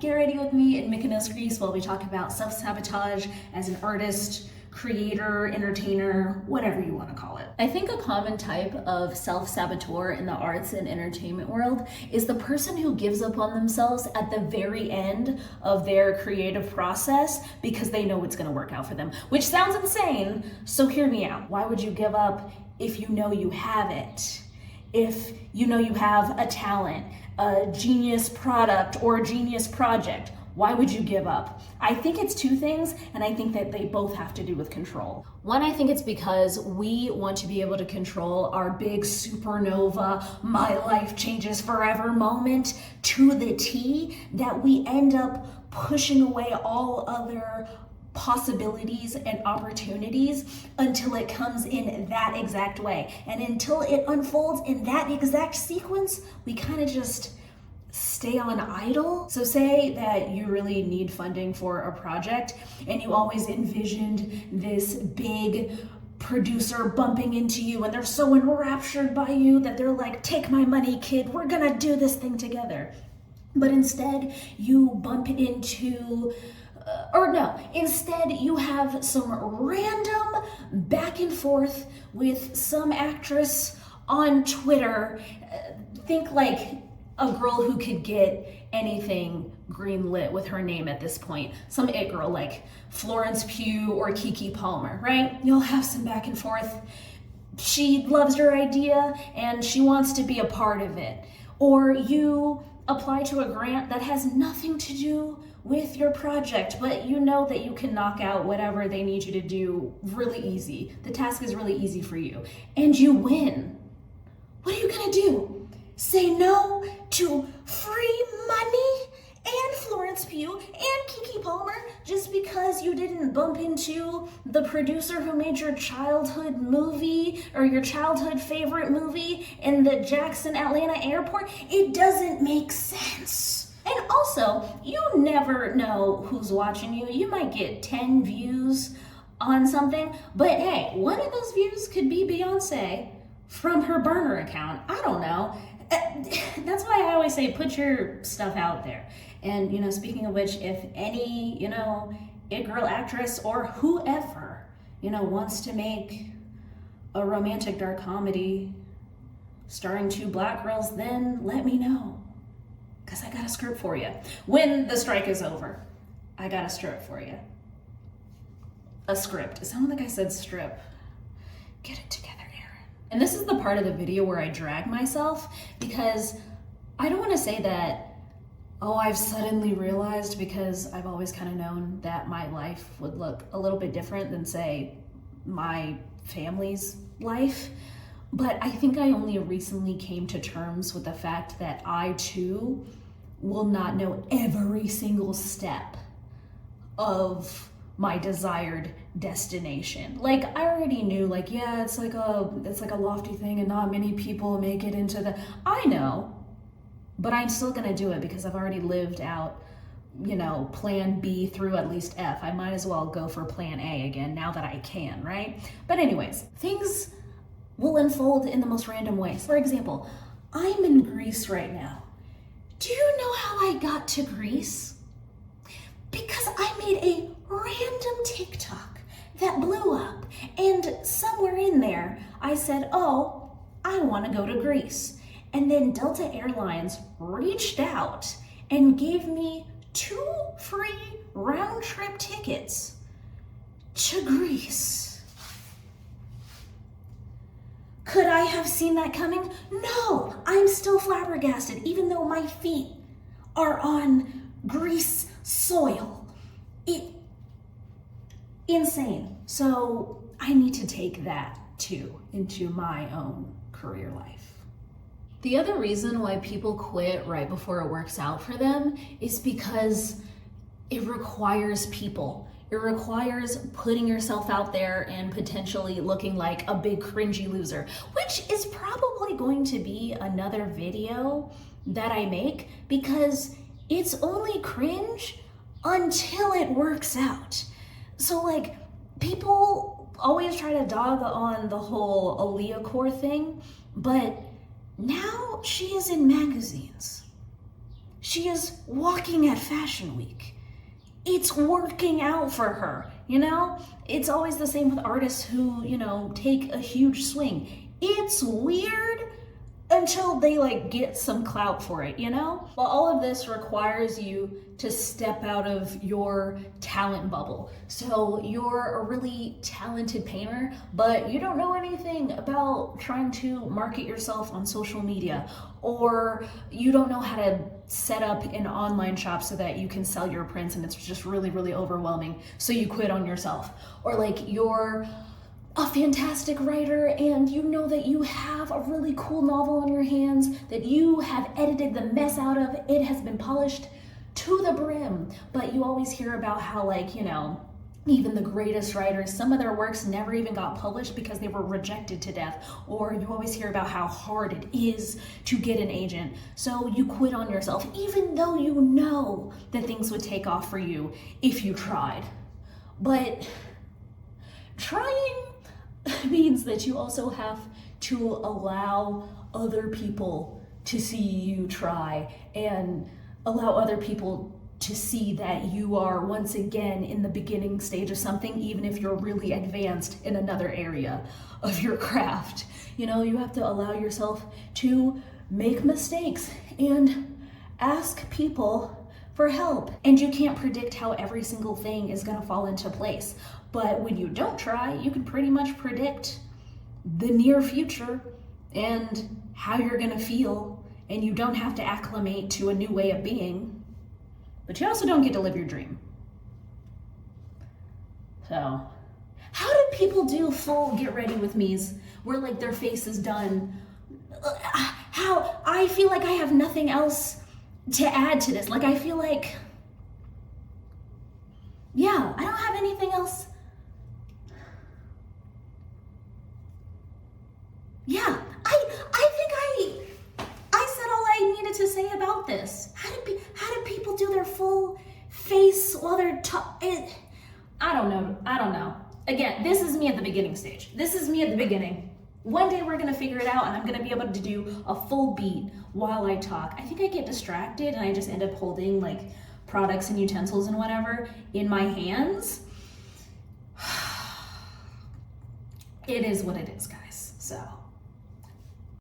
Get ready with me in Mykonos, Greece while we talk about self-sabotage as an artist, creator, entertainer, whatever you want to call it. I think a common type of self-saboteur in the arts and entertainment world is the person who gives up on themselves at the very end of their creative process because they know it's going to work out for them, which sounds insane, so hear me out. Why would you give up if you know you have it? If you know you have a talent, a genius product, or a genius project, why would you give up? I think it's two things, and I think that they both have to do with control. One, I think it's because we want to be able to control our big supernova, my life changes forever moment to the T, that we end up pushing away all other possibilities and opportunities until it comes in that exact way. And until it unfolds in that exact sequence, we kind of just stay on idle. So say that you really need funding for a project and you always envisioned this big producer bumping into you and they're so enraptured by you that they're like, take my money, kid, we're gonna do this thing together. But instead you bump into instead you have some random back and forth with some actress on Twitter. Think like a girl who could get anything greenlit with her name at this point. Some it girl like Florence Pugh or Keke Palmer, right? You'll have some back and forth. She loves your idea and she wants to be a part of it. Or you apply to a grant that has nothing to do with your project, but you know that you can knock out whatever they need you to do really easy. The task is really easy for you, and you win. What are you gonna do? Say no to free money and Florence Pugh and Keke Palmer just because you didn't bump into the producer who made your childhood movie or your childhood favorite movie in the Jackson, Atlanta airport? It doesn't make sense. And also, you never know who's watching you. You might get 10 views on something, but hey, one of those views could be Beyonce from her burner account. I don't know. That's why I always say put your stuff out there. And speaking of which, if any it girl actress or whoever wants to make a romantic dark comedy starring two black girls, then let me know, because I got a script for you. When the strike is over, I got a script for you. A script. It sounded like I said strip. Get it together. And this is the part of the video where I drag myself, because I don't want to say that, I've suddenly realized, because I've always kind of known that my life would look a little bit different than, say, my family's life. But I think I only recently came to terms with the fact that I too will not know every single step of my desired destination. Like, I already knew, like, yeah, it's like a lofty thing and not many people make it into the, I know, but I'm still gonna do it because I've already lived out, plan B through at least F. I might as well go for plan A again now that I can, right? But anyways, things will unfold in the most random ways. For example, I'm in Greece right now. Do you know how I got to Greece? Because I made a random TikTok that blew up, and somewhere in there I said, I want to go to Greece. And then Delta Airlines reached out and gave me 2 free round-trip tickets to Greece. Could I have seen that coming? No, I'm still flabbergasted, even though my feet are on Greece soil. Insane. So I need to take that too into my own career life. The other reason why people quit right before it works out for them is because it requires people. It requires putting yourself out there and potentially looking like a big cringy loser, which is probably going to be another video that I make, because it's only cringe until it works out. So like, people always try to dog on the whole Aaliyah core thing, but now she is in magazines. She is walking at Fashion Week. It's working out for her, you know? It's always the same with artists who, you know, take a huge swing. It's weird until they like get some clout for it, you know? Well, all of this requires you to step out of your talent bubble. So you're a really talented painter, but you don't know anything about trying to market yourself on social media, or you don't know how to set up an online shop so that you can sell your prints, and it's just really, really overwhelming. So you quit on yourself. Or like you're a fantastic writer and you know that you have a really cool novel on your hands that you have edited the mess out of. It has been polished to the brim, but you always hear about how, like, you know, even the greatest writers, some of their works never even got published because they were rejected to death. Or you always hear about how hard it is to get an agent. So you quit on yourself, even though you know that things would take off for you if you tried. But trying means that you also have to allow other people to see you try, and allow other people to see that you are once again in the beginning stage of something, even if you're really advanced in another area of your craft. You know, you have to allow yourself to make mistakes and ask people for help. And you can't predict how every single thing is gonna fall into place. But when you don't try, you can pretty much predict the near future and how you're gonna feel, and you don't have to acclimate to a new way of being, but you also don't get to live your dream. So, how do people do full get ready with me's where like their face is done? How I feel like I have nothing else to add to this. Like I feel like, yeah, I don't have anything else. Yeah, I think I said all I needed to say about this. How do people do their full face while they're I don't know. Again, this is me at the beginning stage. This is me at the beginning. One day we're gonna figure it out and I'm gonna be able to do a full beat while I talk. I think I get distracted and I just end up holding like products and utensils and whatever in my hands. It is what it is, guys. So.